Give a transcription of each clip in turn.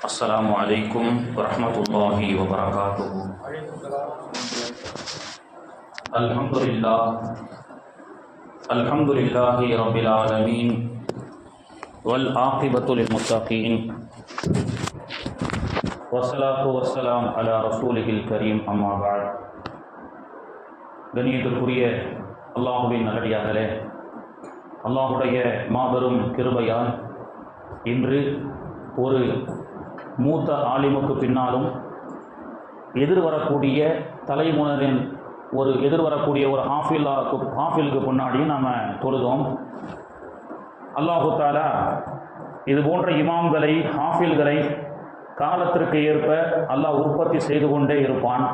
السلام عليكم ورحمة الله وبركاته. الحمد لله رب العالمين والعاقبة للمتقين والصلاة والسلام على رسوله الكريم أما بعد. கண்ணியத்திற்குரிய அல்லாஹுவின் நல்லடியார்களே, அல்லாஹுடைய மாபெரும் கிருபையால் இன்று ஒரு மூத்த ஆலிமுக்கு பின்னாலும் எதிர்வரக்கூடிய தலைமுறையின் எதிர்வரக்கூடிய ஒரு ஹாஃபிலுக்கு முன்னாடியும் நாம் தொழுதோம். அல்லாஹு தாலா இது போன்ற இமாம்களை, ஹாஃபில்களை காலத்திற்கு ஏற்ப அல்லாஹ் உற்பத்தி செய்து கொண்டே இருப்பான்.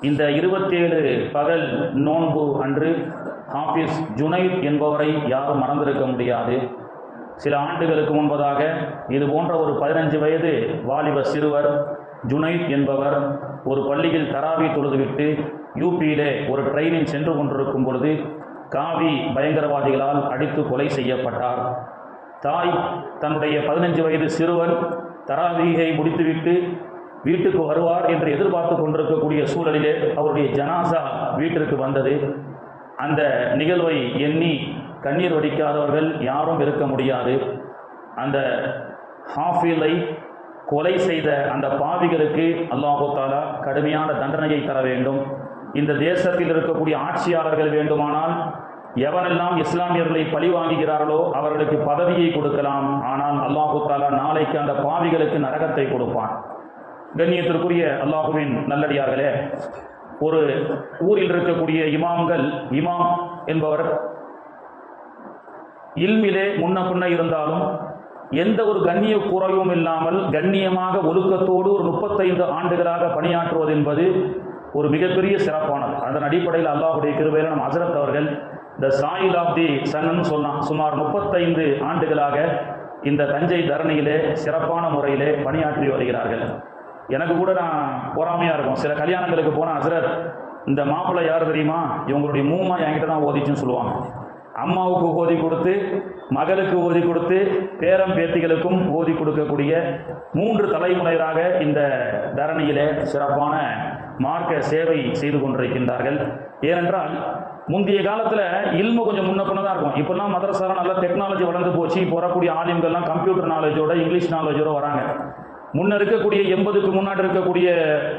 இந்த 27 பகல் நோன்பு அன்று ஹாஃபிஸ் ஜுனைத் என்பவரை யாரும் மறந்திருக்க முடியாது. சில ஆண்டுகளுக்கு முன்பதாக இது போன்ற ஒரு 15 வயது வாலிப சிறுவர் ஜுனைத் என்பவர் ஒரு பள்ளியில் தராவி தொழுதுவிட்டு யூபியிலே ஒரு ட்ரெயினில் சென்று கொண்டிருக்கும் பொழுது காவி பயங்கரவாதிகளால் அடித்து கொலை செய்யப்பட்டார். தாய் தன்னுடைய 15 வயது சிறுவர் தராவீகை முடித்துவிட்டு வீட்டுக்கு வருவார் என்று எதிர்பார்த்து கொண்டிருக்கக்கூடிய சூழலிலே அவருடைய ஜனாசா வீட்டிற்கு வந்தது. அந்த நிகழ்வை எண்ணி கண்ணீர் வடிக்காதவர்கள் யாரும் இருக்க முடியாது. அந்த ஹாஃபிலை கொலை செய்த அந்த பாவிகளுக்கு அல்லாஹு தாலா கடுமையான தண்டனையை தர வேண்டும். இந்த தேசத்தில் இருக்கக்கூடிய ஆட்சியாளர்கள் வேண்டுமானால் எவனெல்லாம் இஸ்லாமியர்களை பழி வாங்குகிறார்களோ அவர்களுக்கு பதவியை கொடுக்கலாம். ஆனால் அல்லாஹு தாலா நாளைக்கு அந்த பாவிகளுக்கு நரகத்தை கொடுப்பான். கண்ணியத்திற்குரிய அல்லாஹுவின் நல்லடியார்களே, ஒரு ஊரில் இருக்கக்கூடிய இமாம் என்பவர் இல்மிலே முன்ன பின்ன இருந்தாலும் எந்த ஒரு கண்ணிய குறைவும் இல்லாமல் கண்ணியமாக ஒழுக்கத்தோடு ஒரு 35 ஆண்டுகளாக பணியாற்றுவது என்பது ஒரு மிகப்பெரிய சிறப்பானது. அதன் அடிப்படையில் அல்லாஹுடைய கிருபையில் நம் ஹஸரத் அவர்கள் த சாயில் ஆஃப் தி சன்னு சொன்னான். சுமார் 35 ஆண்டுகளாக இந்த தஞ்சை தரணியிலே சிறப்பான முறையிலே பணியாற்றி வருகிறார்கள். எனக்கு கூட நான் பொறாமையாக இருக்கும். சில கல்யாணங்களுக்கு போனால் ஹஸரத் இந்த மாப்பிள்ளை யார் தெரியுமா, இவங்களுடைய மூமா என்கிட்ட தான் ஓதிச்சுன்னு சொல்லுவாங்க. அம்மாவுக்கு ஓதி கொடுத்து, மகளுக்கு ஓதி கொடுத்து, பேரம் பேத்திகளுக்கும் ஓதி கொடுக்கக்கூடிய 3 தலைமுறையாக இந்த தரணியிலே சிறப்பான மார்க்க சேவை செய்து கொண்டிருக்கின்றார்கள். ஏனென்றால் முந்தைய காலத்தில் இல்மு கொஞ்சம் முன்ன பின்ன தான் இருக்கும். இப்போல்லாம் மதரசாலாம் நல்லா டெக்னாலஜி வளர்ந்து போச்சு. இப்போ வரக்கூடிய ஆலிம்கள்லாம் கம்ப்யூட்டர் நாலேஜோட, இங்கிலீஷ் நாலேஜோட வராங்க. முன்ன இருக்கக்கூடிய 80க்கு முன்னாடி இருக்கக்கூடிய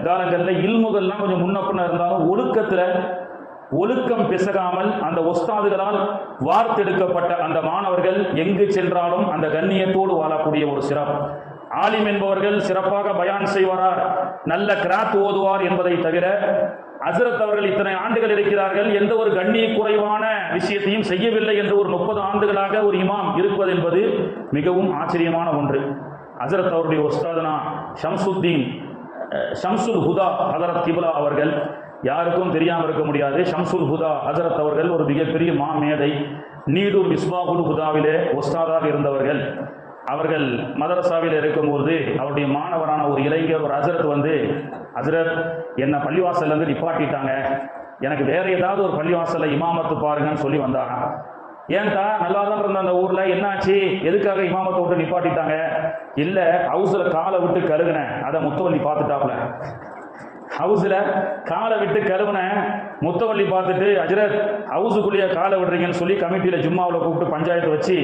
காலங்களில் இல்முகள்லாம் கொஞ்சம் முன்ன பின்ன இருந்தாலும் ஒழுக்கம் பிசகாமல் அந்த ஒஸ்தாதுகளால் வார்த்தெடுக்கப்பட்ட அந்த மாணவர்கள் எங்கு சென்றாலும் அந்த கண்ணியத்தோடு வாழக்கூடிய ஒரு சிறப்பு. ஆலிம் என்பவர்கள் சிறப்பாக பயான் செய்வார், நல்ல கிராத் ஓதுவார் என்பதை தவிர ஹஸரத் அவர்கள் இத்தனை ஆண்டுகள் இருக்கிறார்கள், எந்த ஒரு கண்ணிய குறைவான விஷயத்தையும் செய்யவில்லை என்று ஒரு 30 ஆண்டுகளாக ஒரு இமாம் இருப்பது என்பது மிகவும் ஆச்சரியமான ஒன்று. ஹஸரத் அவருடைய உஸ்தாதுனா ஷம்சுல் ஹுதா ஹதரத் கிப்லா அவர்கள், யாருக்கும் தெரியாமல் இருக்க முடியாது. ஷம்சுல் ஹுதா ஹஸரத் அவர்கள் ஒரு மிகப்பெரிய மாமேதை. நீடூர் மிஸ்பாகுல் ஹுதாவிலே உஸ்தாதாக இருந்தவர்கள். அவர்கள் மதரசாவில் இருக்கும்போது அவருடைய மாணவரான ஒரு இளைஞர், ஒரு ஹஸரத் வந்து, ஹஸரத் என்னை பள்ளிவாசல்லேருந்து நிப்பாட்டிட்டாங்க, எனக்கு வேற ஏதாவது ஒரு பள்ளிவாசலில் இமாமத்து பாருங்கன்னு சொல்லி வந்தாங்க. ஏன்டா நல்லா தான் இருந்த அந்த ஊரில் என்னாச்சு, எதுக்காக இமாமத்தை விட்டு நிப்பாட்டிட்டாங்க? இல்லை, ஹவுஸில் காலை விட்டு கழுகுனேன், அதை முத்தவள்ளி பார்த்துட்டாப்புல. ஹவுஸில் காலை விட்டு கழுவுன முத்தவள்ளி பார்த்துட்டு, ஹஜ்ரத் ஹவுஸுக்குள்ளேயே காலை விடுறீங்கன்னு சொல்லி கமிட்டியில் ஜும்மாவில் கூப்பிட்டு பஞ்சாயத்து வச்சு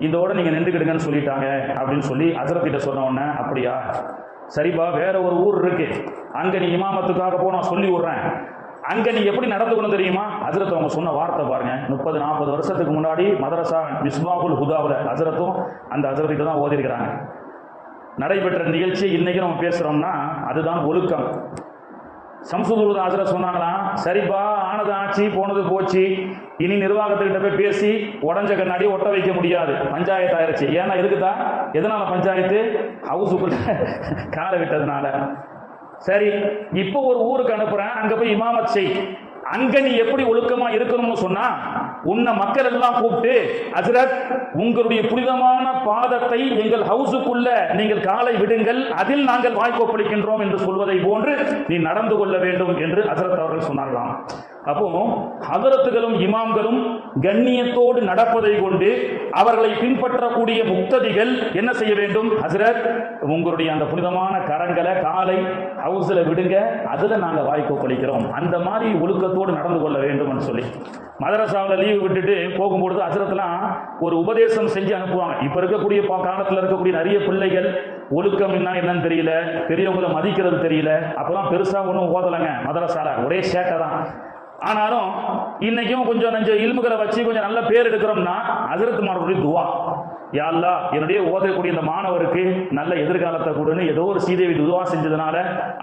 இதோட நீங்கள் நின்றுக்கிடுங்கன்னு சொல்லிட்டாங்க அப்படின்னு சொல்லி ஹஜ்ரத்திட்ட சொன்ன உடனே, அப்படியா சரிப்பா, வேற ஒரு ஊர் இருக்கு, அங்கே நீ இமாமத்துக்காக போ, நான் சொல்லி விட்றேன், அங்கே நீ எப்படி நடந்துக்கணும் தெரியுமா? ஹஸரத் அவங்க சொன்ன வார்த்தை பாருங்க. 30-40 வருஷத்துக்கு முன்னாடி மதரசா மிஸ்பாகுல் ஹுதாவில் ஹஸரத்தும் அந்த ஹஸரத்திட்ட தான் ஓதிருக்கிறாங்க. நடைபெற்ற நிகழ்ச்சி இன்னைக்கு நம்ம பேசுகிறோம்னா அதுதான் ஒழுக்கம். ஷம்சுல் ஹுதா ஹஸரத் சொன்னாங்களாம், சரிப்பா, ஆனது ஆச்சு, போனது போச்சு, இனி நிர்வாகத்துக்கிட்ட போய் பேசி உடஞ்ச கண்ணாடி ஒட்ட வைக்க முடியாது, பஞ்சாயத்து ஆயிடுச்சு. ஏன்னா இருக்குதான், எதனால பஞ்சாயத்து? ஹவுஸுக்குள்ள காலை விட்டதுனால. சரி, இப்போ ஒரு ஊருக்கு அனுப்புறேன், அங்க போய் இமாமத் செய். அங்க நீ எப்படி ஒழுக்கமா இருக்கணும்னு சொன்னா, உன்னை மக்கள் எல்லாம் கூப்பிட்டு, ஹஸரத் உங்களுடைய புனிதமான பாதத்தை எங்கள் ஹவுஸுக்குள்ள நீங்கள் காலை விடுங்கள், அதில் நாங்கள் வாய்க்கொப்பளிக்கின்றோம் என்று சொல்வதை போன்று நீ நடந்து கொள்ள வேண்டும் என்று ஹஸரத் அவர்கள் சொன்னார்களாம். அப்போ ஹதரத்துகளும் இமாம்களும் கண்ணியத்தோடு நடப்பதை கொண்டு அவர்களை பின்பற்றக்கூடிய முக்ததிகள் என்ன செய்ய வேண்டும்? ஹசரத், உங்களுடைய அந்த புனிதமான கரங்களை காலை ஹவுஸ்ல விடுங்க, அதுல நாங்க வாய்ப்பு பழிக்கிறோம், அந்த மாதிரி ஒழுக்கத்தோடு நடந்து கொள்ள வேண்டும் சொல்லி மதரசாவில் லீவு விட்டுட்டு போகும்பொழுது ஹசரத்லாம் ஒரு உபதேசம் செஞ்சு அனுப்புவாங்க. இப்ப இருக்கக்கூடிய காலத்தில் இருக்கக்கூடிய நிறைய பிள்ளைகள் ஒழுக்கம் என்னன்னு தெரியல, பெரியவங்களை மதிக்கிறது தெரியல, அப்பதான் பெருசா ஒன்றும் ஓதலைங்க மதரசால, ஒரே சேட்டை தான். ஆனாலும் இன்னைக்கும் கொஞ்சம் நஞ்சம் இல்முகளை வச்சு கொஞ்சம் நல்ல பேர் எடுக்கிறோம்னா ஹசரத் மார்களுடைய துவா, யா அல்லாஹ் என்னுடைய ஓதக்கூடிய இந்த மாணவருக்கு நல்ல எதிர்காலத்தை கொடுன்னு ஏதோ ஒரு சீதேவி துவா செஞ்சதுனால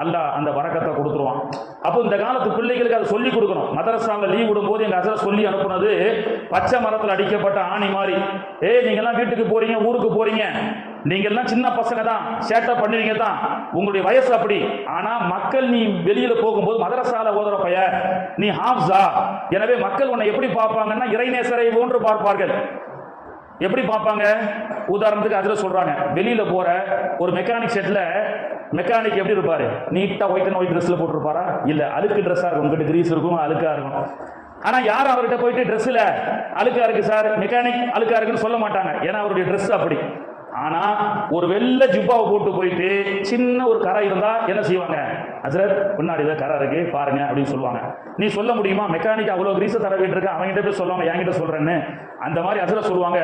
அல்லாஹ் அந்த வரக்கத்தை கொடுத்துருவான். அப்போ இந்த காலத்து பிள்ளைகளுக்கு அதை சொல்லி கொடுக்கணும். மதரசாவில் லீவ் விடும்போது எங்க ஹசரத் சொல்லி அனுப்புனது பச்சை மரத்தில் அடிக்கப்பட்ட ஆணி மாதிரி, நீங்கெல்லாம் வீட்டுக்கு போறீங்க, ஊருக்கு போறீங்க, நீங்க எல்லாம் சின்ன பசங்க தான், சேட்டை பண்ணுவீங்க தான், உங்களுடைய வயசு அப்படி. ஆனா மக்கள் நீ வெளியில போகும்போது மதரசால ஓதுற பைய நீ ஹாஃப்ஸா, எனவே மக்கள் உன்னை எப்படி பார்ப்பாங்கன்னா இறைநேசரை போன்று பார்ப்பார்கள். எப்படி பார்ப்பாங்க? உதாரணத்துக்கு அதுல சொல்றாங்க, வெளியில போற ஒரு மெக்கானிக் செட்ல மெக்கானிக் எப்படி இருப்பாரு? நீட்டா ஒயிட் அண்ட் ஒயிட் ட்ரெஸ்ல போட்டுருப்பாரா? இல்ல, அழுக்கு ட்ரெஸ்ஸா இருக்கும், உங்ககிட்ட கிரீஸ் இருக்கும், அழுக்கா இருக்கும். ஆனா யாரும் அவர்கிட்ட போயிட்டு ட்ரெஸ்ல அழுக்கா இருக்கு சார், மெக்கானிக் அழுக்கா இருக்குன்னு சொல்ல மாட்டாங்க, ஏன்னா அவருடைய ட்ரெஸ் அப்படி. ஆனா ஒரு வெள்ளை ஜிப்பாவை போட்டு போயிட்டு சின்ன ஒரு கரை இருந்தா என்ன செய்வாங்க? ஹசரத் பின்னாடி தான் கரை இருக்கு பாருங்க அப்படின்னு சொல்லுவாங்க. நீ சொல்ல முடியுமா மெக்கானிக் அவ்வளவு கிரீஸை தடவிட்டு இருக்க, அவங்ககிட்ட போய் சொல்லுவாங்க என்கிட்ட சொல்றேன்னு? அந்த மாதிரி ஹசரத் சொல்லுவாங்க,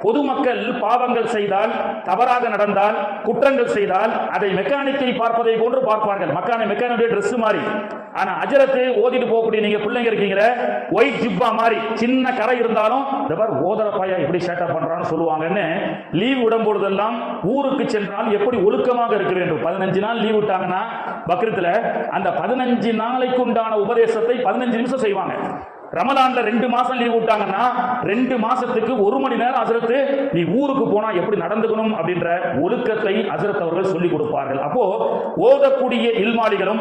பொதுமக்கள் பாவங்கள் செய்தால், தவறாக நடந்தால், குற்றங்கள் செய்தால் அதை மெக்கானிக்கை பார்ப்பதை போன்று பார்ப்பார்கள், மெக்கானிக்குடைய ட்ரெஸ் மாதிரி. ஆனா அஜரத்து ஓதிட்டு போகக்கூடிய நீங்க பிள்ளைங்க இருக்கீங்களே, ஒயிட் ஜிப்பா மாதிரி சின்ன கரை இருந்தாலும் இந்த மாதிரி ஓதர பையா எப்படி சேட்டா பண்றான்னு சொல்லுவாங்கன்னு லீவ் விடும்போதெல்லாம் ஊருக்கு சென்றால் எப்படி ஒழுக்கமாக இருக்க வேண்டும். 15 நாள் லீவ் விட்டாங்கன்னா பக்ரீத்ல அந்த 15 நாளைக்கு உண்டான உபதேசத்தை 15 நிமிஷம் செய்வாங்க. ரமலான்ல 2 மாசம் லீவ் விட்டாங்கன்னா 2 மாசத்துக்கு 1 மணி நேரம் ஹசரத் நீ ஊருக்கு போனா எப்படி நடந்துக்கணும் அப்படின்ற ஒழுக்கத்தை ஹசரத் அவர்கள் சொல்லிக் கொடுப்பார்கள். அப்போ ஓதக்கூடிய இல்மாலிகளும்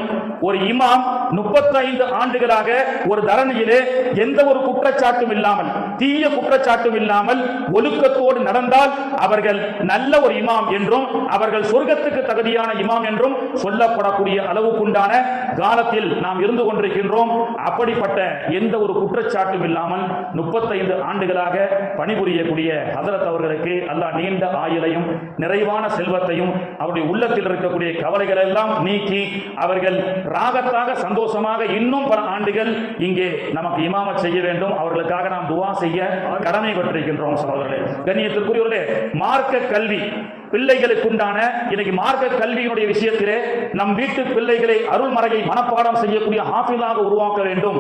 ஒரு இமாம் 35 ஆண்டுகளாக ஒரு தரணியிலே எந்த ஒரு குற்றச்சாட்டும் இல்லாமல், தீய குற்றச்சாட்டும் இல்லாமல் ஒழுக்கத்தோடு நடந்தால் அவர்கள் நல்ல ஒரு இமாம் என்றும் அவர்கள் சொர்க்கத்துக்கு தகுதியான இமாம் என்றும் சொல்லப்படக்கூடிய அளவுக்குண்டான காலத்தில் நாம் இருந்து கொண்டிருக்கின்றோம். அப்படிப்பட்ட எந்த ஒரு குற்றச்சாட்டும் இல்லாமல் 35 ஆண்டுகளாக பணிபுரியக்கூடிய ஹதரத் அவர்களுக்கு அல்லாஹ் நீண்ட ஆயுளையும் நிறைவான செல்வத்தையும் அவருடைய உள்ளத்தில் இருக்கக்கூடிய கவலைகள் எல்லாம் நீக்கி அவர்கள் ராகத்தாக சந்தோஷமாக இன்னும் பல ஆண்டுகள் இங்கே நமக்கு இமாமத் செய்ய வேண்டும். அவர்களுக்காக நாம் துவா செய்ய கடமை பெற்றிருக்கின்றோம். சகோதரர்களே, கண்ணியத்திற்குரியவர்களே, மார்க்க கல்வி பிள்ளைகளுக்கு உண்டான இன்னைக்கு மார்க்க கல்வியினுடைய விஷயத்திலே நம் வீட்டு பிள்ளைகளை அருள்மறையை மனப்பாடம் செய்யக்கூடிய ஹாஃபிலாக உருவாக்க வேண்டும்,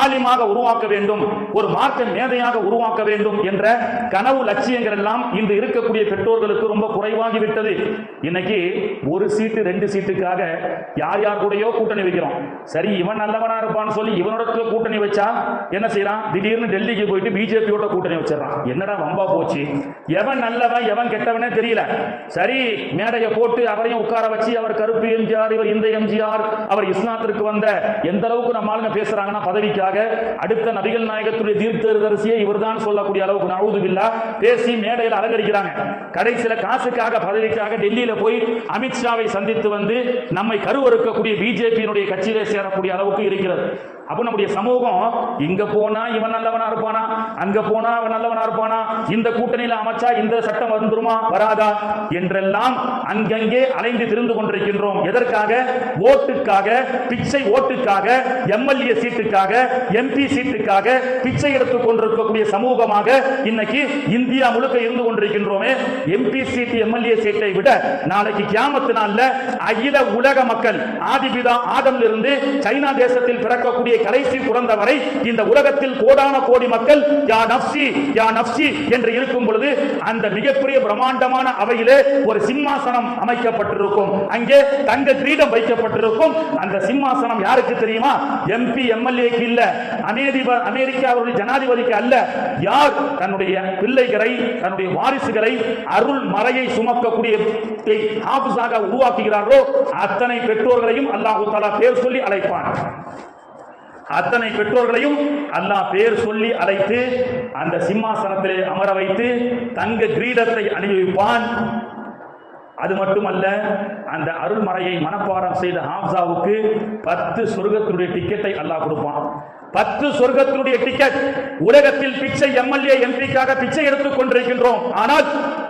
ஆலிமாக உருவாக்க வேண்டும், ஒரு மார்க்க மேதையாக உருவாக்க வேண்டும் என்ற கனவு லட்சியங்கள் எல்லாம் இன்று இருக்கக்கூடிய பெற்றோர்களுக்கு ரொம்ப குறைவாகிவிட்டது. இன்னைக்கு ஒரு சீட்டு 2 சீட்டுக்காக யார் யார் கூடயோ கூட்டணி வைக்கிறோம். சரி, இவன் நல்லவனா இருப்பான்னு சொல்லி இவனோட கூட்டணி வச்சா என்ன செய்யறான்? திடீர்னு டெல்லிக்கு போயிட்டு பிஜேபியோட கூட்டணி வச்சிடறான். என்னடா வம்பா போச்சு, எவன் நல்லவன் எவன் கெட்டவனே தெரியல. சரி, மேடையை போட்டு அவரையும் உட்கார வச்சு அவர் கருப்பு எம்ஜிஆர், இவர் இந்த எம்ஜிஆர், அவர் இஸ்லாத்திற்கு வந்த எந்த அளவுக்கு நம்ம ஆளுங்க பேசுறாங்கன்னா பதவிக்காக அடுத்த நபிகள் நாயகத்துடைய தீர்த்தரிசியை இவர்தான் சொல்லக்கூடிய அளவுக்கு நவுது பில்லாஹ் பேசி மேடையில் அலங்கரிக்கிறாங்க. கடைசியில காசுக்காக பதவிக்காக டெல்லியில போய் அமித்ஷாவை சந்தித்து வந்து நம்மை கருவறுக்கக்கூடிய பிஜேபியினுடைய கட்சியிலே சேரக்கூடிய அளவுக்கு இருக்கிறது. அப்ப நம்முடைய சமூகம் இங்க போனா இவன் நல்லவனா இருப்பானா, அங்க போனா அவன் நல்லவனா இருப்பானா, இந்த கூட்டணியில அமைச்சா இந்த சட்டம் வந்துருமா வராதா என்றெல்லாம் அங்கங்கே அலைந்து திரிந்து கொண்டிருக்கின்றோம். எதற்காக? ஓட்டுக்காக, பிச்சை ஓட்டுக்காக, எம்எல்ஏ சீட்டுக்காக, எம்பி சீட்டுக்காக பிச்சை எடுத்துக் கொண்டிருக்கக்கூடிய சமூகமாக இன்னைக்கு இந்தியா முழுக்க இருந்து கொண்டிருக்கின்றோமே. எம்பி சீட்டு எம்எல்ஏ சீட்டை விட நாளைக்கு கியாமத்து நாள்ல அகில உலக மக்கள் ஆதிபிதா ஆதம் இருந்து சைனா தேசத்தில் பிறக்கக்கூடிய கடைசி பிறந்தவரை இந்த உலகத்தில் கோடான கோடி மக்கள் யா நப்சி யா நப்சி என்று இருக்கும் பொழுது அந்த மிகப்பெரிய பிரம்மாண்டமான அவையிலே ஒரு சிம்மாசனம் அமைக்கப்பட்டிருக்கும். அங்கே தங்க கிரீடம் வைக்கப்பட்டிருக்கும். அந்த சிம்மாசனம் யாருக்கு தெரியுமா? எம்பி எம்எல்ஏக்கு இல்ல, அமெரிக்காவுடைய ஜனாதிபதிக்கு அல்ல. யார் தன்னுடைய பிள்ளைகளை, தன்னுடைய வாரிசுகளை அருள் மறையை சுமக்கக்கூடிய ஹாஃபிஸாக உருவாக்குகிறார்களோ அத்தனை பெற்றோர்களையும் அல்லாஹ் தஆலா பேர் சொல்லி அழைப்பான். அத்தனை பெற்றோர்களையும் அல்லாஹ் பேர் சொல்லி அழைத்து அந்த சிம்மாசனத்திலே அமர வைத்து தங்க கிரீடத்தை அணிவிப்பான். அது மட்டுமல்ல, அந்த அருள்மறையை மனப்பாடம் செய்த ஹாஃபிஸாவுக்கு 10 சொர்க்கத்துடைய டிக்கெட்டை அல்லாஹ் கொடுப்பான். 10 சொர்க்கத்தினுடைய டிக்கெட். உலகத்தில் பிச்சை எம்எல்ஏ எம்பிக்காக பிச்சை எடுத்துக் கொண்டிருக்கின்றோம். ஆனால்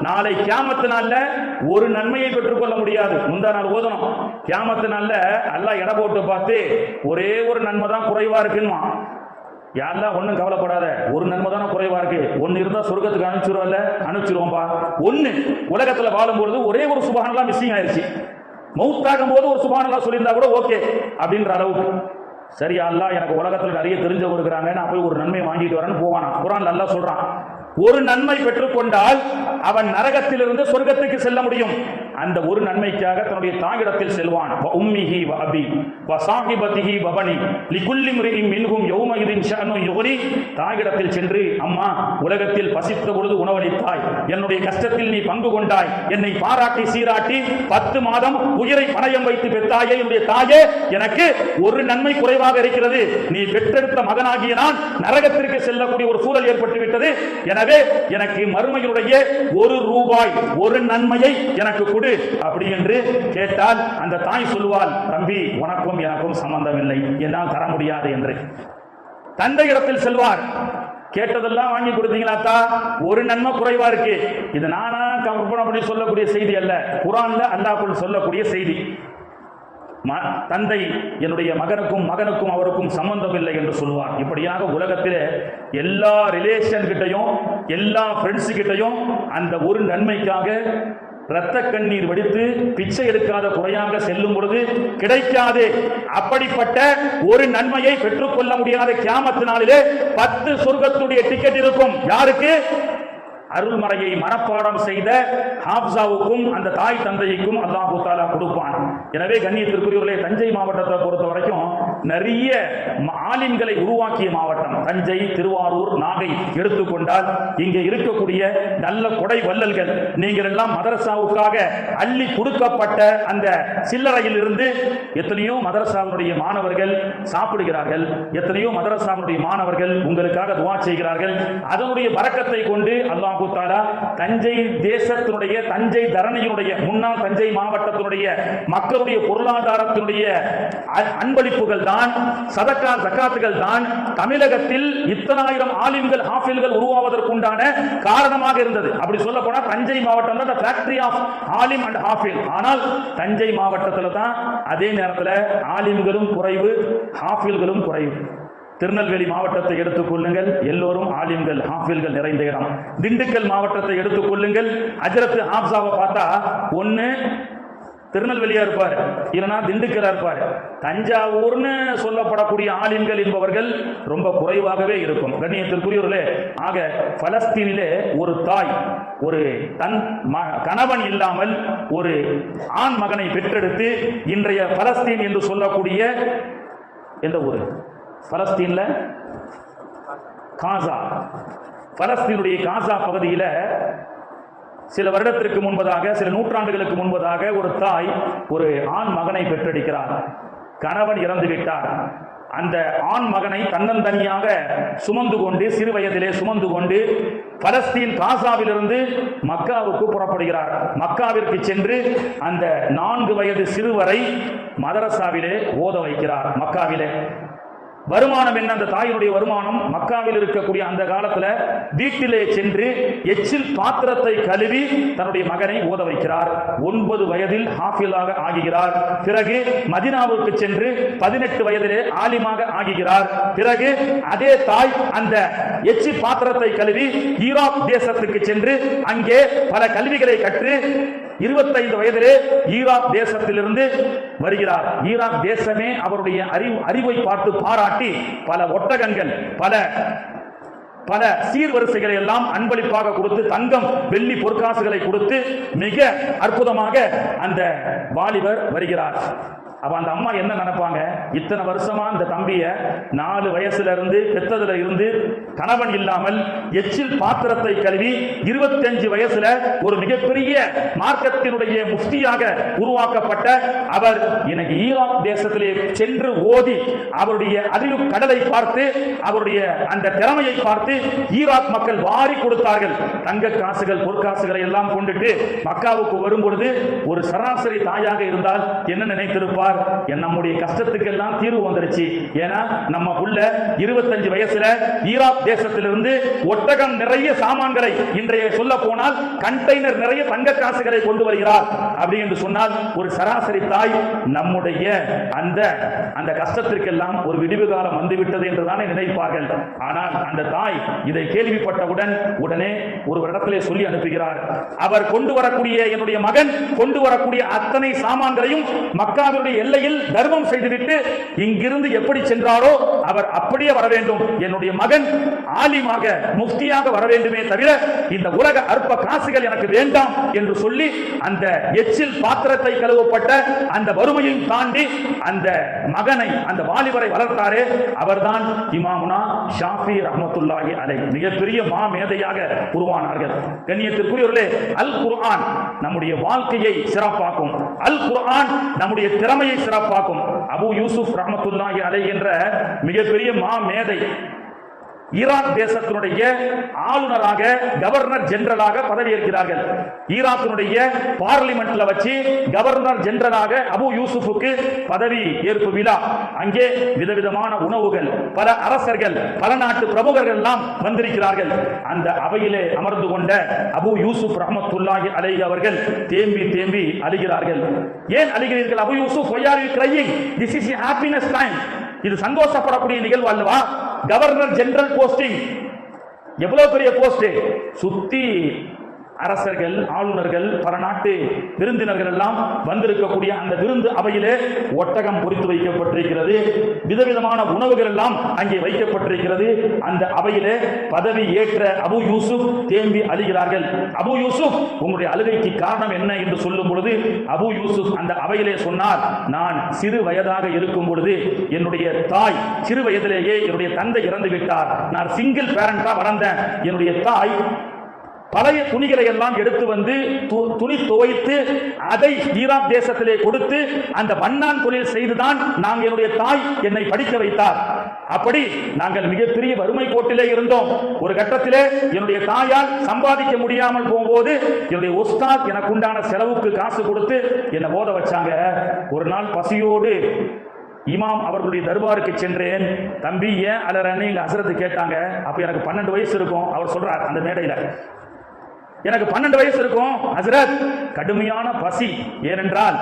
நாளை கியாமத்து நாள்ல ஒரு நன்மையை பெற்றுக் கொள்ள முடியாது. முந்தா நாள் ஓதணும், கியாமத்து நாள்ல அல்லாஹ் எடை போட்டு பார்த்து ஒரே ஒரு நன்மை தான் குறைவா இருக்குன்னு. யாரெல்லாம் ஒன்றும் கவலைப்படாத, ஒரு நன்மை தானே குறைவா இருக்கு, ஒன்னு இருந்தா சொர்க்கத்துக்கு அனுப்பிச்சிருவோம்ல, அனுப்பிச்சிருவோம்பா. ஒன்னு உலகத்துல வாழும்பொழுது ஒரே ஒரு சுப்ஹானல்லாஹ் மிஸ்ஸிங் ஆயிடுச்சு. மௌத்தாகும் போது ஒரு சுப்ஹானல்லாஹ் சொல்லியிருந்தா கூட ஓகே அப்படின்ற அளவுக்கு. சரி அல்லாஹ் எனக்கு உலகத்துல நிறைய தெரிஞ்சவங்க இருக்கிறாங்க, நான் போய் ஒரு நன்மை வாங்கிட்டு வரேன்னு போவானா. குர்ஆன்ல அல்லாஹ் சொல்றான், ஒரு நன்மை பெற்றுக்கொண்டால் அவன் நரகத்திலிருந்து சொர்க்கத்துக்கு செல்ல முடியும். அந்த ஒரு நன்மைக்காக தன்னுடைய தாயிடத்தில் செல்வான். உம்மிஹி வ அபி வ சாஹிபதிஹி வ பனி லிகுல்லி இம்ரிஇன் மின்ஹும் யௌமஇதின் ஷஅனுன் யுக்னி. தாயிடத்தில் சென்று, அம்மா உலகத்தில் பசித்த பொழுது உணவளித்தாய், என்னுடைய கஷ்டத்தில் நீ பங்கு கொண்டாய், என்னை பாராட்டி சீராட்டி 10 மாதம் உயிரை பணயம் வைத்து பெற்றாயே, என்னுடைய தாயே, எனக்கு ஒரு நன்மை குறைவாக இருக்கிறது. நீ பெற்றெடுத்த மகனாகிய நான் நரகத்திற்கு செல்லக்கூடிய ஒரு சூழல் ஏற்பட்டு விட்டது. எனவே எனக்கு மறுமையினுடைய ₹1 ஒரு நன்மையை எனக்கு கொடு அப்படி என்று கேட்டால் அந்த தாய் சொல்லுவாள், தம்பி உனக்கும் எனக்கும் சம்பந்தம் இல்லை, என்னால் தர முடியாது என்று. தந்தை இடத்தில் செல்வார், கேட்டதெல்லாம் வாங்கி கொடுத்தீங்களாத்தா, ஒரு நன்மை குறைவா இருக்கு. இது நானா கற்பனை பண்ணி சொல்லக்கூடிய செய்தி அல்ல, குர்ஆன்ல அல்லாஹ் சொல்லக்கூடிய செய்தி. தந்தை என்னுடைய மகனுக்கும் அவருக்கும் சம்பந்தம் இல்லை என்று சொல்வார். இப்படியாக உலகத்திலே எல்லா ரிலேஷன் கிட்டையும் எல்லா ஃப்ரெண்ட்ஸ் கிட்டையும் அந்த ஒரு நன்மைக்காக இரத்த கண்ணீர் வடித்து பிச்சை எடுக்காத குறையாக செல்லும் பொழுது கிடைக்காது. அப்படிப்பட்ட ஒரு நன்மையை பெற்றுக்கொள்ள முடியாத கியாமத்து நாளிலே 10 சொர்க்கத்துடைய டிக்கெட் இருக்கும். யாருக்கு? அருள்மறையை மனப்பாடம் செய்த ஹாப்ஸாவுக்கும் அந்த தாய் தந்தைக்கும் அல்லாஹ் தஆலா கொடுப்பான். எனவே கண்ணியத்திற்குரியவர்களே, தஞ்சை மாவட்டத்தை பொறுத்த வரைக்கும் நிறைய ஆலிம்களை உருவாக்கிய மாவட்டம் தஞ்சை, திருவாரூர், நாகை எடுத்துக்கொண்டால் இங்கே இருக்கக்கூடிய நல்ல கொடை வள்ளல்கள். நீங்கள் எல்லாம் மதரசாவுக்காக அள்ளி கொடுக்கப்பட்ட அந்த சில்லறையில் இருந்து எத்தனையோ மதரசாவுடைய மாணவர்கள் சாப்பிடுகிறார்கள், எத்தனையோ மதரசாவுடைய மாணவர்கள் உங்களுக்காக துஆ செய்கிறார்கள். அதனுடைய பரக்கத்தை கொண்டு அல்லாஹ் தஞ்சை தேசத்தினுடைய, தஞ்சை தரணியினுடைய, முன்னாள் தஞ்சை மாவட்டத்தினுடைய மக்களுடைய பொருளாதாரத்தினுடைய அன்பளிப்புகள் தான், சதக்கா ஜகாத்துகள் தான் தமிழகத்தில் இத்தனாயிரம் ஆலிம்கள் ஹாஃபில்கள் உருவாவதற்குண்டான காரணமாக இருந்தது. அப்படி சொல்ல போனா தஞ்சை மாவட்டம் தான் ஃபேக்டரி ஆஃப் ஆலிம் அண்ட் ஹாஃபில். ஆனால் தஞ்சை மாவட்டத்தில் தான் அதே நேரத்தில் ஆலிம்களும் குறைவு, ஹாஃபில்களும் குறைவு. திருநெல்வேலி மாவட்டத்தை எடுத்துக் கொள்ளுங்கள், எல்லோரும் ஆலிம்கள் ஹாஃபில்கள் நிறைந்த இடம். திண்டுக்கல் மாவட்டத்தை எடுத்துக் கொள்ளுங்கள், ஹஜ்ரத் ஹாப்ஸாவை பார்த்தா ஒன்னு திருநெல்வேலியா இருப்பார், இல்லைனா திண்டுக்கலா இருப்பார். தஞ்சாவூர்னு சொல்லப்படக்கூடிய ஆலிம்கள் என்பவர்கள் ரொம்ப குறைவாகவே இருக்கும். கண்ணியத்திற்குரியவர்களே, ஆக பலஸ்தீனிலே ஒரு தாய் ஒரு தன் கணவன் இல்லாமல் ஒரு ஆண் மகனை பெற்றெடுத்து இன்றைய பலஸ்தீன் என்று சொல்லக்கூடிய எந்த ஊர்? பலஸ்தீன்ல காசா, பலஸ்தீனுடைய காசா பகுதியில் சில வருடத்திற்கு முன்பதாக, சில நூற்றாண்டுகளுக்கு முன்பதாக ஒரு தாய் ஒரு ஆண் மகனை பெற்றெடுக்கிறார். கணவன் இறந்து விட்டார். அந்த ஆண் மகனை தன்னந்தனியாக சுமந்து கொண்டு, சிறு வயதிலே சுமந்து கொண்டு பலஸ்தீன் காசாவிலிருந்து மக்காவுக்கு புறப்படுகிறார். மக்காவிற்கு சென்று அந்த 4 வயது சிறுவரை மதரசாவிலே ஓத வைக்கிறார். மக்காவிலே வருமானம் என்ன? அந்த தாயினுடைய வருமானம் மக்காவில் இருக்கக்கூடிய அந்த காலத்துல வீட்டிலே சென்று எச்சில் பாத்திரத்தை கழுவி தன்னுடைய மகனை ஓத வைக்கிறார். 9 வயதில் ஹாஃபிலாக ஆகிறார். பிறகு மதீனாவுக்கு சென்று 18 வயதிலே ஆலிமாக ஆகிறார். பிறகு அதே தாய் அந்த எச்சில் பாத்திரத்தை கழுவி ஈராக் தேசத்துக்கு சென்று அங்கே பல கல்விகளை கற்று 25 வயதிலே ஈராக் தேசத்திலிருந்து வருகிறார். ஈராக் தேசமே அவருடைய அறிவை பார்த்து பாராட்டி பல ஒட்டகங்கள், பல சீர்வரிசைகளை எல்லாம் அன்பளிப்பாக கொடுத்து, தங்கம் வெள்ளி பொற்காசுகளை கொடுத்து மிக அற்புதமாக அந்த வாலிபர் வருகிறார். அப்ப அந்த அம்மா என்ன நினைப்பாங்க? இத்தனை வருஷமா இந்த தம்பிய 4 வயசுல இருந்து பெத்ததுல இருந்து கணவன் இல்லாமல் எச்சில் பாத்திரத்தை கழுவி 25 வயசுல ஒரு மிகப்பெரிய மார்க்கத்தினுடைய முஃப்தியாக உருவாக்கப்பட்ட அவர் இன்னைக்கு ஈராக் தேசத்திலே சென்று ஓதி அவருடைய அறிவு கடலை பார்த்து, அவருடைய அந்த திறமையை பார்த்து ஈராக் மக்கள் வாரி கொடுத்தார்கள். தங்க காசுகள், பொற்காசுகளை எல்லாம் கொண்டுட்டு மக்காவுக்கு வரும் பொழுது ஒரு சராசரி தாயாக இருந்தால் என்ன நினைத்திருப்பார்? சொல்றார், நம்முடைய கஷ்டத்துக்கெல்லாம் தீர்வு வந்துருச்சு. ஏன்னா நம்ம புள்ள 25 வயசுல ஈராக் தேசத்திலிருந்து ஒட்டகம் நிறைய சாமான்களை, இன்றைய சொல்ல போனால் கண்டெய்னர் நிறைய தங்க காசுகளை கொண்டு வருகிறார் அப்படி என்று சொன்னால் ஒரு சராசரி தாய் நம்முடைய அந்த கஷ்டத்திற்கெல்லாம் ஒரு விடிவு காலம் வந்துவிட்டது என்றுதானே நினைப்பார்கள். ஆனால் அந்த தாய் இதை கேள்விப்பட்டவுடன் உடனே ஒரு இடத்திலே சொல்லி அனுப்புகிறார், அவர் கொண்டு வரக்கூடிய என்னுடைய மகன் கொண்டு வரக்கூடிய அத்தனை சாமான்களையும் மக்காவுடைய எல்லையில் தர்மம் செய்துவிட்டு இங்கிருந்து எப்படி சென்றாரோ அவர் அப்படியே வர வேண்டும். என்னுடைய மகன் ஆலிமாக முஃப்தியாக வர வேண்டுமே தவிர இந்த உலக அற்ப காசுகள் எனக்கு வேண்டாம் என்று சொல்லி அந்த எச்சில் பாத்திரத்தை கழுவப்பட்ட அந்த வறுமையை தாண்டி அந்த மகனை, அந்த வாலிபரை வளர்த்தாரே, அவர்தான் இமாமுனா ஷாஃபி ரஹ்மத்துல்லாஹி அலைஹி. மிகப்பெரிய மாமேதையாக உருவானார்கள். கண்ணியத்திற்குரியவர்களே, அல் குர்ஆன் நம்முடைய வாழ்க்கையை சிறப்பாக்கும். அல் குர்ஆன் நம்முடைய திறமையை சிறப்பாக்கும். அபு யூசுப் ரஹ்மத்துல்லாஹி அலைஹி என்ற மிகப்பெரிய மாமேதை ஈராக் தேசத்தினுடைய ஆளுநராக, கவர்னர் ஜெனரலாக பதவி ஏற்கிறார்கள். ஈராக்கினுடைய பார்லிமெண்ட்ல வச்சு கவர்னர் ஜெனரலாக அபு யூசுஃபுக்கு பதவி ஏற்பு விழா. அங்கே விதவிதமான உணவுகள், பல அரசர்கள், பல நாட்டு பிரமுகர்கள் எல்லாம் வந்திருக்கிறார்கள். அந்த அவையிலே அமர்ந்து கொண்ட அபு யூசுப் ரஹ்மத்துல்லாஹி அலைஹி அவர்கள் தேம்பி தேம்பி அழுகிறார்கள். ஏன் அழுகிறீர்கள் Abu Yusuf? why are you crying? this is a happiness time. இது சந்தோஷப்படக்கூடிய நிகழ்வு அல்லவா? கவர்னர் ஜெனரல் போஸ்டிங், எவ்வளவு பெரிய போஸ்ட். சுத்தி அரசர்கள், ஆளுநர்கள், பல நாட்டு விருந்தினர்கள் எல்லாம் வந்திருக்கக்கூடிய அந்த விருந்து அவையிலே ஒட்டகம் பொறித்து வைக்கப்பட்டிருக்கிறது. விதவிதமான உணவுகள் எல்லாம் அங்கே வைக்கப்பட்டிருக்கிறது. அந்த அவையிலே பதவி ஏற்ற அபு யூசுப் தேம்பி அழுகிறார்கள். அபு யூசுப், உங்களுடைய அழுகைக்கு காரணம் என்ன என்று சொல்லும் பொழுது அபு யூசுப் அந்த அவையிலே சொன்னார், நான் சிறு வயதாக இருக்கும் பொழுது என்னுடைய தாய், சிறு வயதிலேயே என்னுடைய தந்தை இறந்து விட்டார். நான் சிங்கிள் பேரண்டா வளர்ந்தேன். என்னுடைய தாய் பழைய துணிகளை எல்லாம் எடுத்து வந்து துணி துவைத்து அதை ஈராக் தேசத்திலே கொடுத்து அந்த வண்ணான் தொழில் செய்துதான் நாங்கள், என்னுடைய தாய் என்னை படிக்க வைத்தார். அப்படி நாங்கள் மிகப்பெரிய வறுமை கோட்டிலே இருந்தோம். ஒரு கட்டத்திலே என்னுடைய தாயால் சம்பாதிக்க முடியாமல் போகும்போது என்னுடைய உஸ்தாத் எனக்கு உண்டான செலவுக்கு காசு கொடுத்து என்னை ஓத வச்சாங்க. ஒரு நாள் பசியோடு இமாம் அவர்களுடைய தர்பாருக்கு சென்றேன். தம்பி ஏன் அலறன்னு எங்க ஹஸ்ரத் கேட்டாங்க. அப்ப எனக்கு 12 வயசு இருக்கும். அவர் சொல்றார் அந்த மேடையில, எனக்கு 12 வயசு இருக்கும் ஹஸ்ரத், கடுமையான பசி. ஏனென்றால்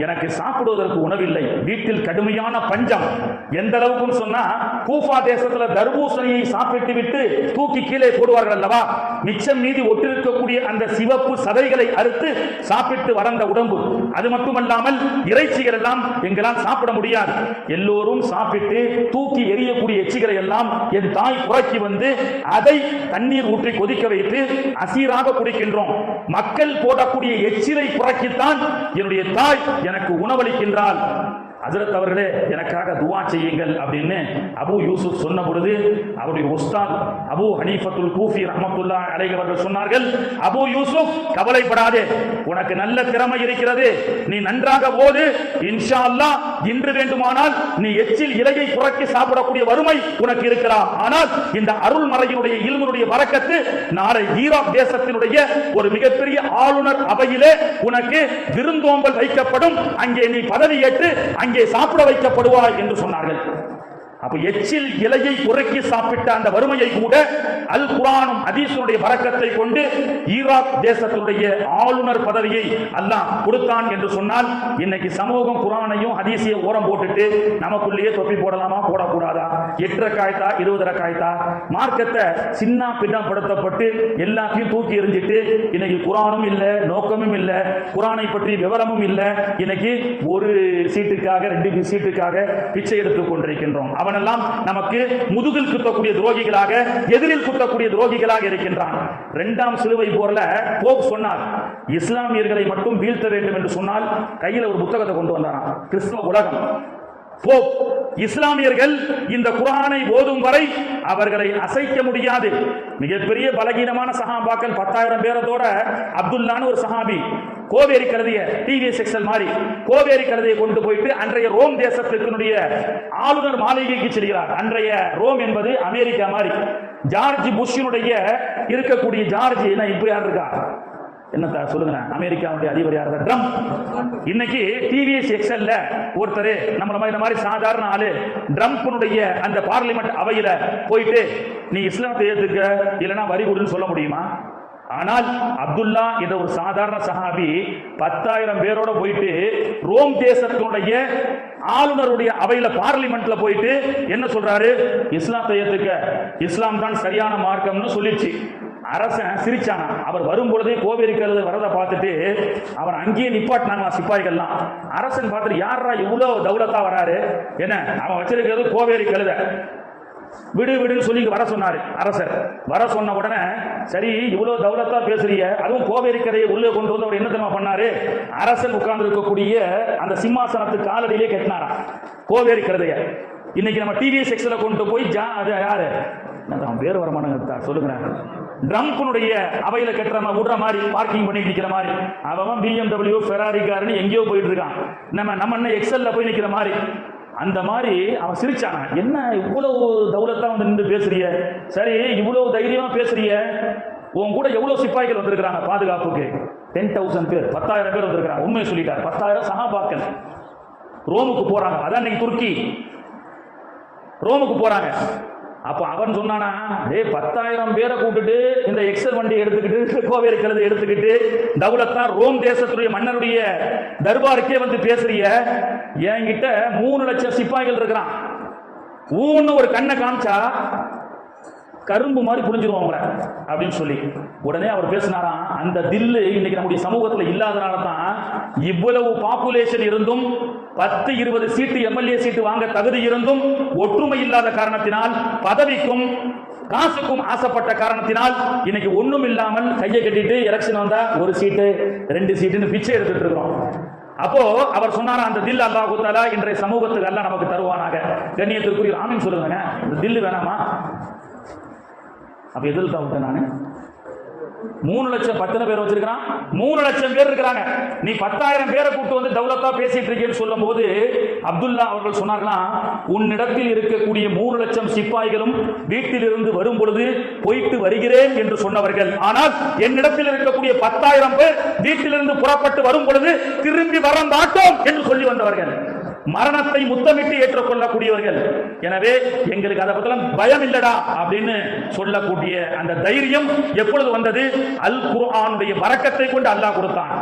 எனக்கு சாப்பிடுவதற்கு உணவில்லை, வீட்டில் கடுமையான பஞ்சம். எந்த அளவுக்கு சொன்னா, கூஃபா தேசத்துல தர்பூசணியை சாப்பிட்டு விட்டு தூக்கி கீழே போடுவார்கள் அல்லவா, மிச்சம் மீதி ஒட்டிருக்கக்கூடிய அந்த சிவப்பு சதைகளை அறுத்து சாப்பிட்டு வளர்ந்த உடம்பு. அது மட்டுமல்லாமல் இறைச்சிகள் எல்லாம் எங்களால் சாப்பிட முடியாது. எல்லோரும் சாப்பிட்டு தூக்கி எரியக்கூடிய எச்சிகளை எல்லாம் என் தாய் புறக்கி வந்து அதை தண்ணீர் ஊற்றி கொதிக்க வைத்து அசீராக குடிக்கின்றோம். மக்கள் போடக்கூடிய எச்சிலை புறக்கித்தான் என்னுடைய தாய் எனக்கு உணவளிக்கின்றாள். ஹஜ்ரத் அவர்களே எனக்காக துஆ செய்யுங்கள் அப்படின்னு அபு யூசுப் சொன்ன பொழுது அவருடைய உஸ்தாத் அபு ஹனீஃபத்துல் கூஃபி ரஹ்மத்துல்லாஹி அலைஹி அவர்கள் சொன்னார்கள், அபு யூசுப் கவலைப்படாதே, உனக்கு நல்ல திறமை இருக்கிறது, நீ நன்றாக ஓது, இன்ஷா அல்லாஹ் இன்று வேண்டுமானால் நீ எச்சில் இலையை புறக்கி சாப்பிடக்கூடிய வறுமை உனக்கு இருக்கலாம். ஆனால் இந்த அருள்மறையினுடைய இல்முடைய பரக்கத்து நாளை ஈராக் தேசத்தினுடைய ஒரு மிகப்பெரிய ஆளுநர் அவையிலே உனக்கு விருந்தோம்பல் வைக்கப்படும். அங்கே நீ பதவி ஏற்று அங்கே சாப்பிட வைக்கப்படுவாய் என்று சொன்னார்கள். அப்ப எச்சில் இலையை புறக்கி சாப்பிட்ட அந்த வறுமையை கூட அல் குர்ஆனும் ஹதீஸுடைய பரக்கத்தை கொண்டு ஈராக் தேசத்துடைய ஆளுநர் பதவியை அல்லாஹ் கொடுத்தான் என்று சொன்னால், இன்னைக்கு சமூகம் குர்ஆனையும் ஹதீஸையும் ஓரம் போட்டுட்டு நமக்குள்ளேயே தொப்பி போடலாமா போடக்கூடாதா, 8 ரக்காயத்தா 20 ரக்காயத்தா, மார்க்கத்தை சின்ன பின்னப்படுத்தப்பட்டு எல்லாத்தையும் தூக்கி எறிஞ்சிட்டு இன்னைக்கு குர்ஆனும் இல்லை, நோக்கமும் இல்லை, குர்ஆனை பற்றி விவரமும் இல்லை. இன்னைக்கு ஒரு சீட்டுக்காக 2 சீட்டுக்காக பிச்சை எடுத்துக் கொண்டிருக்கின்றோம். அவனெல்லாம் நமக்கு முதுகில் குத்தக்கூடிய துரோகிகளாக, எதிரில் குத்தக்கூடிய துரோகிகளாக இருக்கின்றான். 2ஆம் சிலுவை போர்ல போப் சொன்னார், இஸ்லாமியர்களை மட்டும் வீழ்த்த வேண்டும் என்று சொன்னால் கையில் ஒரு புத்தகத்தை கொண்டு வந்தாராம். கிறிஸ்தவ உலகம் போப், இஸ்லாமியர்கள் இந்த குர்ஆனை ஓதும் வரை அவர்களை அசைக்க முடியாது. மிகப்பெரிய பலகீனமான சஹாபாக்கள் 10,000 பேரத்தோட அப்துல்லான்னு ஒரு சஹாபி கோவேரி கழுதைய டிவிஎஸ் எக்ஸல் மாதிரி கோவேரி கழுதையை கொண்டு போயிட்டு அன்றைய ரோம் தேசத்தினுடைய ஆளுநர் மாளிகைக்கு செல்கிறார். அன்றைய ரோம் என்பது அமெரிக்கா மாதிரி. ஜார்ஜ் புஷ்னுடைய இருக்கக்கூடிய ஜார்ஜ் இப்ப யார் இருக்கா, என்ன சொல்லுங்க, அமெரிக்காவுடைய அதிபர் யார்? ட்ரம்ப். இன்னைக்கு டிவிஎஸ் எக்ஸல்ல ஒருத்தர் நம்மள மாதிரி இந்த மாதிரி சாதாரண ஆளு ட்ரம்ப்னுடைய அந்த பார்லிமெண்ட் அவையில போயிட்டு நீ இஸ்லாத்தை ஏத்துக்க இல்லைன்னா வரி கொடுன்னு சொல்ல முடியுமா? ஆனால் அப்துல்லா என்ற ஒரு சாதாரண சஹாபி 10,000 பேரோட போயிட்டு ரோம் தேசத்தினுடைய ஆளுநருடைய அவையில பார்லிமெண்ட்ல போயிட்டு என்ன சொல்றாரு? இஸ்லாத்தை ஏத்துக்க, இஸ்லாம் தான் சரியான மார்க்கம்னு சொல்லிடுச்சு. அரசன் சிரிச்சானா. அவர் வரும்பொழுதே கோவேரிக்கிறது வரதை பார்த்துட்டு அவர் அங்கேயே நிப்பாட்டினாங்களா சிப்பாய்கள்லாம். அரசன் பார்த்துட்டு யாரா இவ்வளவு தௌலத்தா வராரு, என்ன அவன் வச்சிருக்கிறது கோவேரி கழுத, விடு விடுன்னு சொல்லி வர சொன்னாரு அரசர். வர சொன்ன உடனே சரி இவ்வளவு தௌலத்தா பேசுறீங்க, அதுவும் கோவேரி கரையை உள்ளே கொண்டு வந்து அவர் என்ன தெரியுமா பண்ணாரு? அரசன் உட்கார்ந்து இருக்கக்கூடிய அந்த சிம்மாசனத்துக்கு காலடியிலே கட்டினாரா கோவேரி கழுதைய. இன்னைக்கு நம்ம டிவி செக்ஷன்ல கொண்டு போய் யாரு பேர் வர மாட்டாங்க சொல்லுங்க, ட்ரம்ப்னுடைய அவையில கட்டுற விடுற மாதிரி பார்க்கிங் பண்ணி நிக்கிற மாதிரி அவன் BMW ஃபெராரி காருன்னு எங்கேயோ போயிட்டு இருக்கான். நம்ம என்ன எக்ஸல்ல போய் நிக்கிற மாதிரி அந்த மாதிரி அவன் சிரிச்சானா. என்ன இவ்வளவு தௌலத்தா வந்து நின்று பேசுறிய, சரி இவ்வளவு தைரியமா பேசுறிய, உன் கூட எவ்வளவு சிப்பாய்கள் வந்திருக்கிறாங்க பாதுகாப்புக்கு? 10,000 பேர், 10,000 பேர் வந்திருக்கிறாங்க. உண்மையை சொல்லிட்டார். 10,000 சஹாபாக்கள் ரோமுக்கு போறாங்க. அதான் இன்னைக்கு துருக்கி ரோமுக்கு போறாங்க. அப்ப அவன் சொன்னானா, 10,000 பேரை கூப்பிட்டுட்டு இந்த எக்ஸல் வண்டி எடுத்துக்கிட்டு கோவேரி கழுதை எடுத்துக்கிட்டு தௌலத்தா ரோம் தேசத்துடைய மன்னருடைய தர்பாருக்கே வந்து பேசுறிய, என்கிட்ட 3 லட்சம் சிப்பாய்கள் இருக்கிறான், ஊன்னு ஒரு கண்ணை காமிச்சா கரும்பு மாதிரி புரிஞ்சிருவோம் அப்படின்னு சொல்லி உடனே அவர் பேசினாராம். அந்த தில்லு இன்னைக்கு நம்முடைய சமூகத்தில் இல்லாதனால தான் இவ்வளவு பாப்புலேஷன் இருந்தும் 10-20 சீட்டு எம்எல்ஏ சீட்டு வாங்க தகுதி இருந்தும் ஒற்றுமை இல்லாத காரணத்தினால், பதவிக்கும் காசுக்கும் ஆசைப்பட்ட காரணத்தினால் இன்னைக்கு ஒண்ணும் இல்லாமல் கையை கட்டிட்டு எலெக்ஷன் வந்தா 1 சீட்டு 2 சீட்டுன்னு பிச்சை எடுத்துட்டு இருக்கிறோம். அப்போ அவர் சொன்னாரா, அந்த தில் அல்லாஹ் தஆலா இன்றைய சமூகத்துக்கு எல்லாம் நமக்கு தருவானாக. கண்ணியத்திற்குரிய ஆமீன் சொல்லுங்க. இந்த தில்லு வேணாமா? அப்ப எதில் தான் விட்டேன் நானு. 3 லட்சம் 10 பேர் வச்சிருக்கான், 3 லட்சம் பேர் இருக்கிறாங்க. நீ 10,000 பேரை கூப்பிட்டு வந்து தௌலத்தா பேசிட்டு இருக்கேன்னு சொல்லும் போது அப்துல்லா அவர்கள் சொன்னார்களாம், உன்னிடத்தில் இருக்கக்கூடிய 3 லட்சம் சிப்பாய்களும் வீட்டிலிருந்து வரும் பொழுது போயிட்டு வருகிறேன் என்று சொன்னவர்கள். ஆனால் என்னிடத்தில் இருக்கக்கூடிய 10,000 பேர் வீட்டிலிருந்து புறப்பட்டு வரும் பொழுது திரும்பி வர மாட்டோம் என்று சொல்லி வந்தவர்கள், மரணத்தை முத்தமிட்டு ஏற்றுக்கொள்ளக்கூடியவர்கள். எனவே எங்களுக்கு அதை பத்திலாம் பயம் இல்லடா அப்படின்னு சொல்லக்கூடிய அந்த தைரியம் எப்பொழுது வந்தது? அல் குர்ஆனுடைய பரக்கத்தை கொண்டு அல்லாஹ் கொடுத்தான்.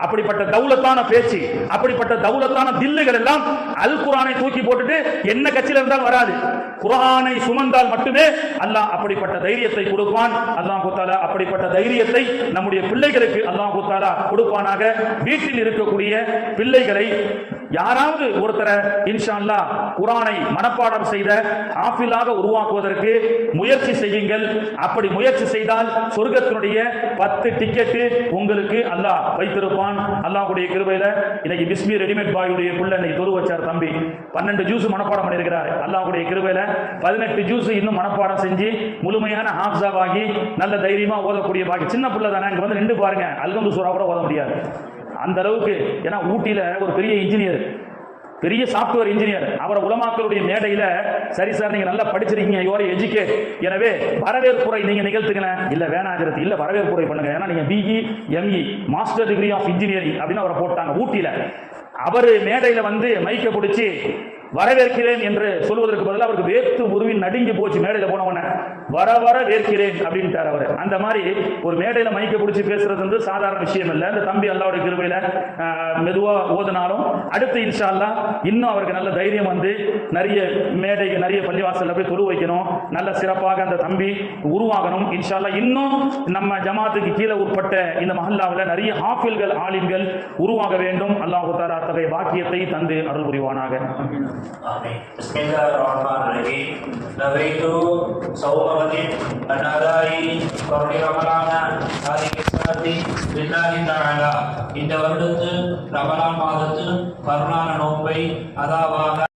அப்படிப்பட்ட தௌலத்தான பேச்சு, அப்படிப்பட்ட தௌலத்தான தில்லுகள் எல்லாம் அல் குர்ஆனை தூக்கி போட்டுட்டு என்ன கட்சியில இருந்தாலும் வராது. குர்ஆனை சுமந்தால் மட்டுமே அல்லாஹ் அப்படிப்பட்ட தைரியத்தை கொடுப்பான். அல்லாஹ் தஆலா அப்படிப்பட்ட தைரியத்தை நம்முடைய பிள்ளைகளுக்கு அல்லாஹ் தஆலா கொடுப்பானாக. வீட்டில் இருக்கக்கூடிய பிள்ளைகளை யாராவது ஒருத்தரை இன்ஷா அல்லாஹ் குர்ஆனை மனப்பாடம் செய்த ஹாஃபிலாக உருவாக்குவதற்கு முயற்சி செய்யுங்கள். அப்படி முயற்சி செய்தால் சொர்க்கத்தினுடைய 10 டிக்கெட் உங்களுக்கு அல்லாஹ் வைத்திருப்பான். அல்லாஹ்வுடைய கிருபையில இன்னைக்கு பிஸ்மி ரெடிமேட் பாயுடைய புள்ள இன்னைக்கு தொழு வச்சார் தம்பி. 12 ஜூஸ் மனப்பாடம் பண்ணியிருக்கிறார். அல்லாஹ்வுடைய கிருபையில 18 ஜூஸ் இன்னும் மனப்பாடம் செஞ்சு முழுமையான ஹாஃபிஸாவாகி நல்ல தைரியமா ஓதக்கூடிய பாக்கி. சின்ன புள்ள தானே, இங்க வந்து நின்று பாருங்க, அல்ஹம்து சூரா கூட ஓத முடியாது அந்த அளவுக்கு. ஏன்னா ஊட்டியில ஒரு பெரிய இன்ஜினியர், பெரிய சாப்ட்வேர் இன்ஜினியர், அவரை உலமாக்களுடைய மேடையில சரி சார் நீங்க நல்லா படிச்சிருக்கீங்க, யுவர் எஜுகேட், எனவே வரவேற்புரை நீங்க நிகழ்த்துங்க. இல்ல வேணாங்கிறது இல்ல, வரவேற்புரை பண்ணுங்க. ஏன்னா நீங்க BE ME master degree of engineering அப்படின்னு அவரை போட்டாங்க ஊட்டியில. அவரு மேடையில வந்து மைக்க பிடிச்சி வரவேற்கிறேன் என்று சொல்வதற்கு பதிலாக அவருக்கு வேர்த்து உருவி நடுங்கி போச்சு. மேடையில போன உடனே வர வர வேர்க்கிறேன் அப்படின்ட்டார் அவர். அந்த மாதிரி ஒரு மேடையில மைக்க பிடிச்சி பேசுறது வந்து சாதாரண விஷயம் இல்லை. இந்த தம்பி அல்லாஹ்வுடைய கிருபையில மெதுவா ஓதுனாலும் அடுத்து இன்ஷா அல்லாஹ் இன்னும் அவருக்கு நல்ல தைரியம் வந்து நிறைய மேடைக்கு நிறைய பள்ளிவாசல்ல போய் தொழு வைக்கணும், நல்ல சிறப்பாக அந்த தம்பி உருவாகணும் இன்ஷா அல்லாஹ். இன்னும் நம்ம ஜமாத்துக்கு கீழே உட்பட்ட இந்த மஹல்லாவில் நிறைய ஹாஃபில்கள் ஆலிம்கள் உருவாக வேண்டும். அல்லாஹ் தஆலா அத்தகைய பாக்கியத்தை தந்து அருள் புரிவானாக. آمين. بسم الله الرحمن الرحيم. نويت صوم غد الأداء فرض رمضان هذه السنة لله تعالى. இந்த வருடத்து ரமலான் மாதத்து பரலான நோன்பை அதாவது